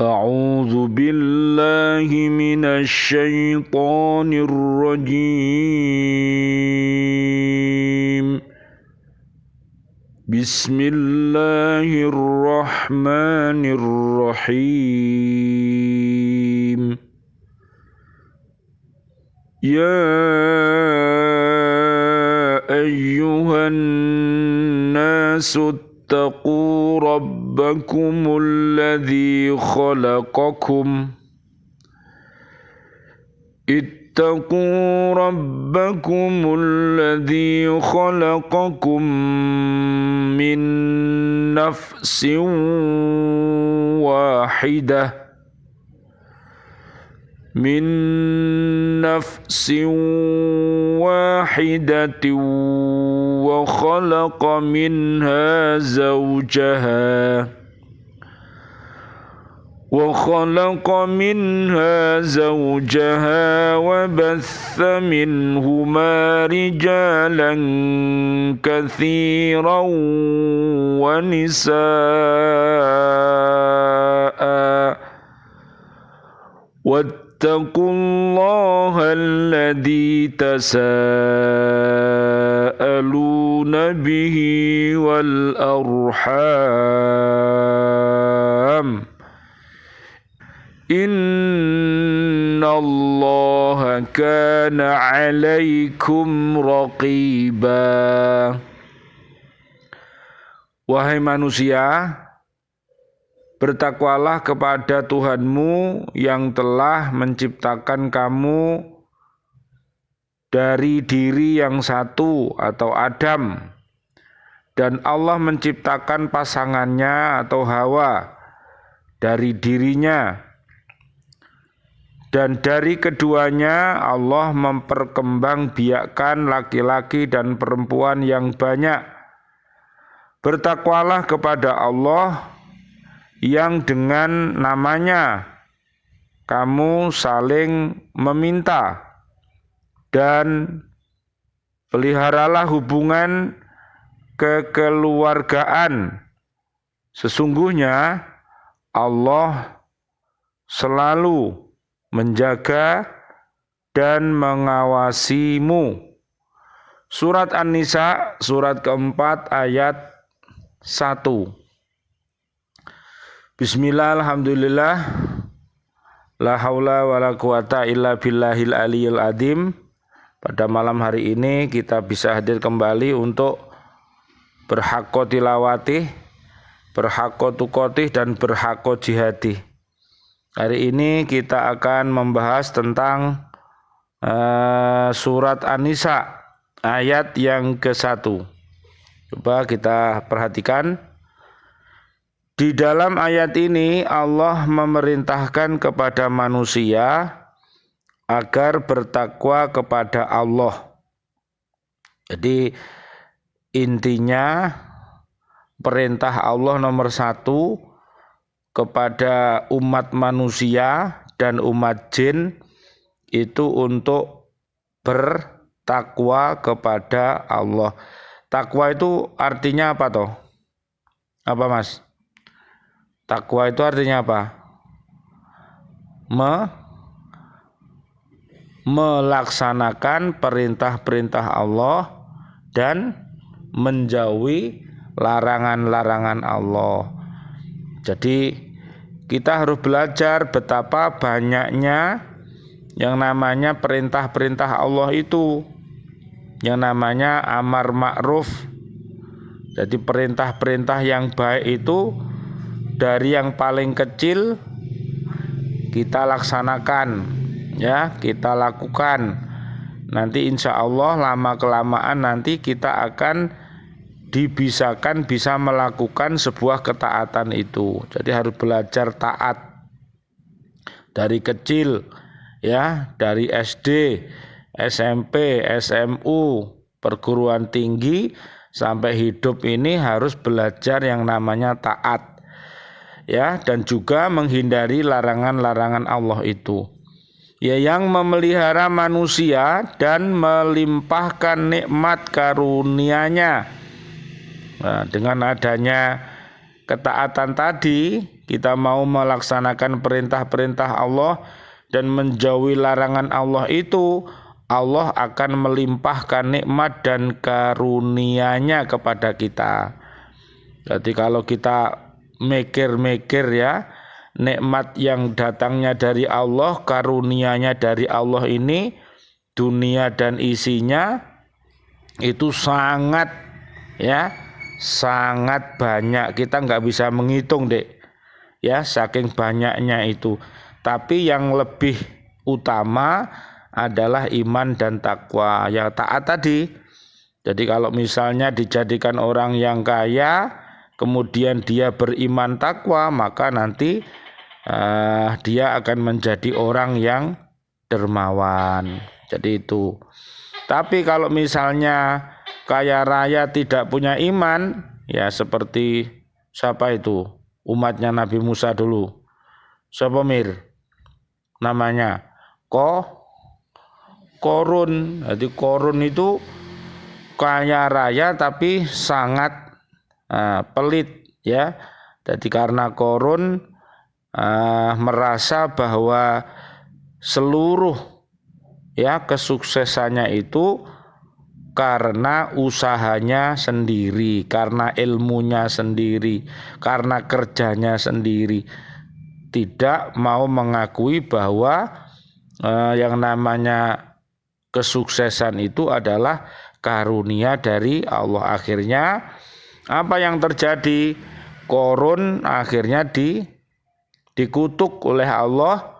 أعوذ بالله من الشيطان الرجيم بسم الله الرحمن الرحيم يا أيها الناس اتقوا ربكم الذي خلقكم من نفس واحدة وخلق منها زوجها وبث منهما رجالا كثيرا ونساء واتقوا الله الذي تساءلون به والأرحام إن الله كان عليكم رقيبا. Wahai manusia, bertakwalah kepada Tuhanmu yang telah menciptakan kamu dari diri yang satu atau Adam, dan Allah menciptakan pasangannya atau Hawa dari dirinya, dan dari keduanya Allah memperkembangbiakkan laki-laki dan perempuan yang banyak. Bertakwalah kepada Allah yang dengan namanya kamu saling meminta, dan peliharalah hubungan kekeluargaan. Sesungguhnya Allah selalu menjaga dan mengawasimu. Surat An-Nisa, surat keempat, ayat 1. Bismillah, alhamdulillah, la haula wa la quwata illa billahil aliyil azim. Pada malam hari ini kita bisa hadir kembali untuk berhaqqa tilawatih, berhaqqa tuqatih, dan berhaqqa jihadih. Hari ini kita akan membahas tentang surat An-Nisa ayat yang ke-1. Coba kita perhatikan. Di dalam ayat ini Allah memerintahkan kepada manusia agar bertakwa kepada Allah. Jadi intinya perintah Allah nomor 1 kepada umat manusia dan umat jin itu untuk bertakwa kepada Allah. Takwa itu artinya apa toh? Apa Mas? Takwa itu artinya apa? Melaksanakan perintah-perintah Allah dan menjauhi larangan-larangan Allah. Jadi kita harus belajar betapa banyaknya yang namanya perintah-perintah Allah itu, yang namanya amar ma'ruf. Jadi perintah-perintah yang baik itu dari yang paling kecil kita laksanakan, ya, kita lakukan. Nanti insya Allah lama-kelamaan nanti kita akan dibisakan bisa melakukan sebuah ketaatan itu. Jadi harus belajar taat dari kecil, ya, dari SD, SMP, SMU, perguruan tinggi sampai hidup ini harus belajar yang namanya taat, ya, dan juga menghindari larangan-larangan Allah itu. Ya, yang memelihara manusia dan melimpahkan nikmat karunia-Nya. Nah, dengan adanya ketaatan tadi kita mau melaksanakan perintah-perintah Allah dan menjauhi larangan Allah itu, Allah akan melimpahkan nikmat dan karunia-Nya kepada kita. Jadi kalau kita mikir-mikir ya, nikmat yang datangnya dari Allah, karunia-Nya dari Allah ini, dunia dan isinya itu sangat banyak. Kita nggak bisa menghitung dek, ya saking banyaknya itu. Tapi yang lebih utama adalah iman dan takwa, yang taat tadi. Jadi kalau misalnya dijadikan orang yang kaya, kemudian dia beriman takwa, maka nanti dia akan menjadi orang yang dermawan. Jadi itu. Tapi kalau misalnya kaya raya tidak punya iman, ya seperti siapa itu? Umatnya Nabi Musa dulu. Siapa Mir? Namanya Korun. Jadi Korun itu kaya raya tapi sangat pelit ya. Jadi karena Korun merasa bahwa seluruh ya kesuksesannya itu karena usahanya sendiri, karena ilmunya sendiri, karena kerjanya sendiri. Tidak mau mengakui bahwa yang namanya kesuksesan itu adalah karunia dari Allah. Akhirnya apa yang terjadi? Korun akhirnya dikutuk oleh Allah.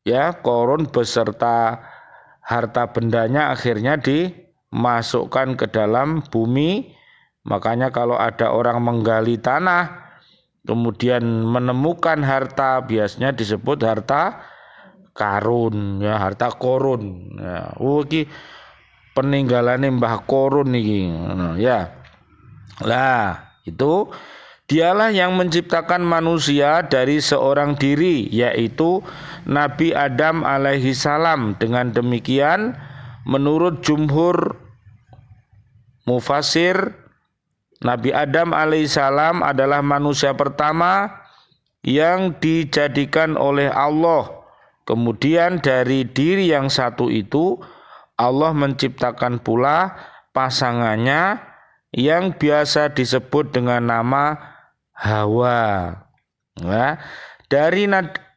Ya, Korun beserta harta bendanya akhirnya dimasukkan ke dalam bumi. Makanya kalau ada orang menggali tanah kemudian menemukan harta, biasanya disebut harta karun, ya harta korun. Ya, iki peninggalane Mbah Korun iki. Ya. Lah, itu dialah yang menciptakan manusia dari seorang diri, yaitu Nabi Adam alaihi salam. Dengan demikian, menurut jumhur mufasir, Nabi Adam alaihissalam adalah manusia pertama yang dijadikan oleh Allah. Kemudian dari diri yang satu itu, Allah menciptakan pula pasangannya yang biasa disebut dengan nama Hawa. Nah, dari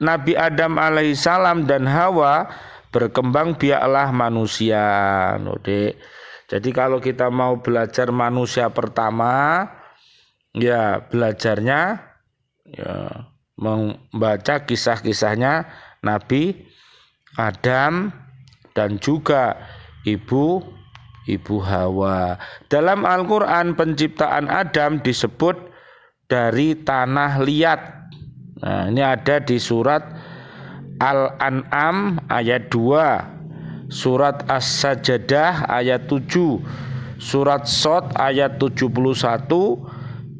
Nabi Adam alaihissalam dan Hawa berkembang biaklah manusia. Jadi kalau kita mau belajar manusia pertama, ya belajarnya ya membaca kisah-kisahnya Nabi Adam dan juga ibu Hawa. Dalam Al-Quran penciptaan Adam disebut dari tanah liat. Nah, ini ada di surat Al-An'am ayat 2. Surat As-Sajdah ayat 7, surat Shad ayat 71,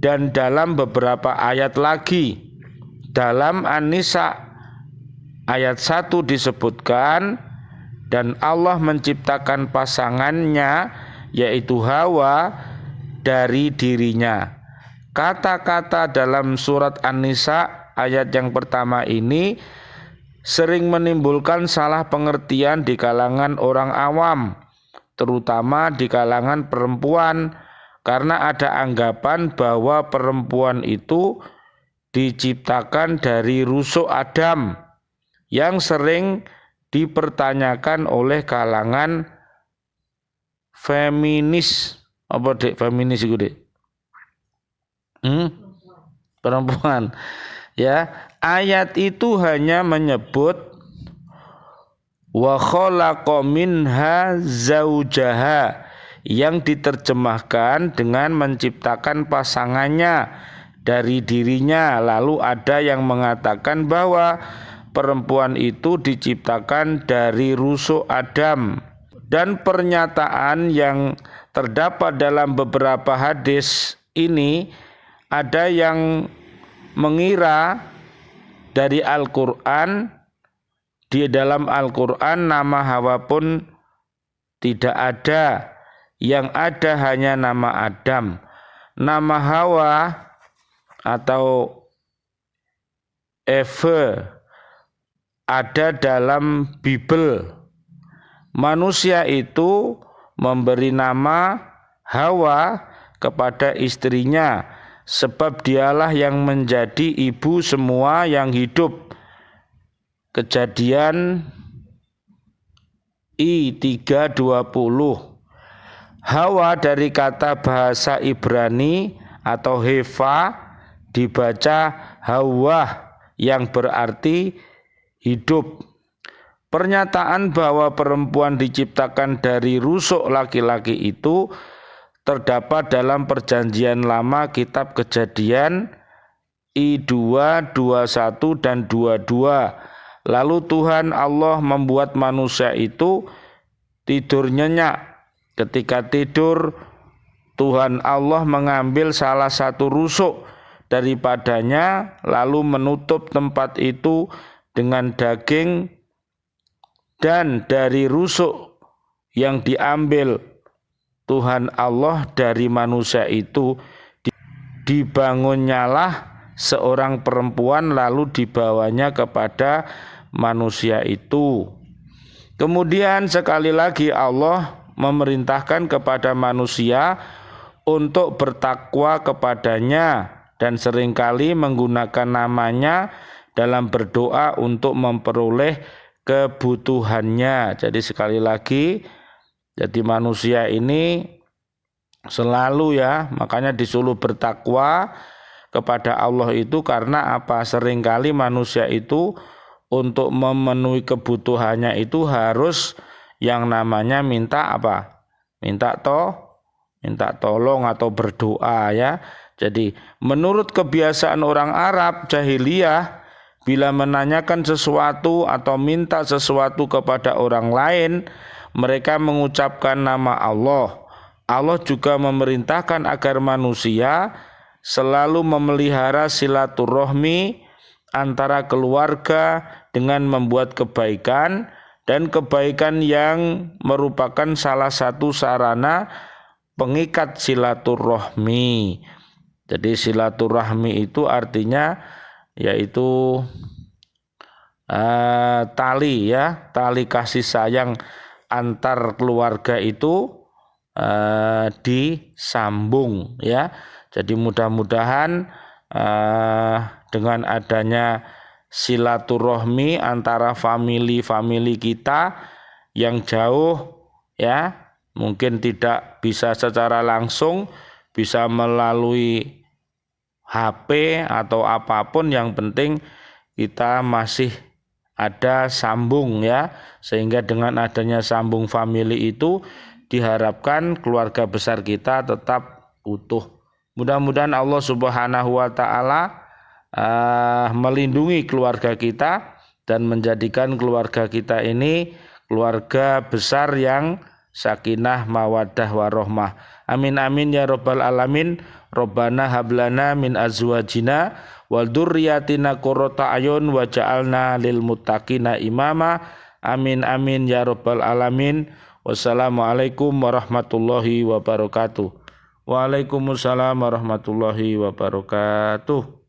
dan dalam beberapa ayat lagi. Dalam An-Nisa ayat 1 disebutkan, dan Allah menciptakan pasangannya yaitu Hawa dari dirinya. Kata-kata dalam surat An-Nisa ayat yang pertama ini sering menimbulkan salah pengertian di kalangan orang awam, terutama di kalangan perempuan, karena ada anggapan bahwa perempuan itu diciptakan dari rusuk Adam, yang sering dipertanyakan oleh kalangan feminis. Apa dek feminis itu dek? Perempuan. Ya, ayat itu hanya menyebut wa khalaqa minha zaujaha, yang diterjemahkan dengan menciptakan pasangannya dari dirinya. Lalu ada yang mengatakan bahwa perempuan itu diciptakan dari rusuk Adam. Dan pernyataan yang terdapat dalam beberapa hadis ini, ada yang mengira dari Al-Quran, di dalam Al-Quran nama Hawa pun tidak ada, yang ada hanya nama Adam. Nama Hawa atau Eve ada dalam Bible. Manusia itu memberi nama Hawa kepada istrinya, sebab dialah yang menjadi ibu semua yang hidup. Kejadian I3:20. Hawa dari kata bahasa Ibrani atau Heva dibaca Hawa yang berarti hidup. Pernyataan bahwa perempuan diciptakan dari rusuk laki-laki itu terdapat dalam Perjanjian Lama kitab Kejadian I2, 21 dan 22. Lalu Tuhan Allah membuat manusia itu tidur nyenyak. Ketika tidur, Tuhan Allah mengambil salah satu rusuk daripadanya, lalu menutup tempat itu dengan daging, dan dari rusuk yang diambil Tuhan Allah dari manusia itu dibangunnyalah seorang perempuan, lalu dibawanya kepada manusia itu. Kemudian sekali lagi Allah memerintahkan kepada manusia untuk bertakwa kepadanya dan seringkali menggunakan namanya dalam berdoa untuk memperoleh kebutuhannya. Jadi sekali lagi, jadi manusia ini selalu makanya disuruh bertakwa kepada Allah itu karena apa? Seringkali manusia itu untuk memenuhi kebutuhannya itu harus yang namanya minta apa? Minta tolong atau berdoa ya. Jadi menurut kebiasaan orang Arab jahiliyah, bila menanyakan sesuatu atau minta sesuatu kepada orang lain, mereka mengucapkan nama Allah. Allah juga memerintahkan agar manusia selalu memelihara silaturahmi antara keluarga dengan membuat kebaikan, dan kebaikan yang merupakan salah satu sarana pengikat silaturahmi. Jadi silaturahmi itu artinya yaitu tali kasih sayang antar keluarga itu disambung ya. Jadi mudah-mudahan dengan adanya silaturahmi antara famili kita yang jauh ya, mungkin tidak bisa secara langsung, bisa melalui HP atau apapun, yang penting kita masih ada sambung ya, sehingga dengan adanya sambung famili itu diharapkan keluarga besar kita tetap utuh. Mudah-mudahan Allah Subhanahu wa taala melindungi keluarga kita dan menjadikan keluarga kita ini keluarga besar yang sakinah mawaddah warahmah. Amin amin ya rabbal alamin. Rabbana hablana min azwajina wal dzurriyyatina qurrata ayun waj'alna lil muttaqina imama. Amin amin ya rabbal alamin. Wassalamualaikum warahmatullahi wabarakatuh. Waalaikumsalam warahmatullahi wabarakatuh.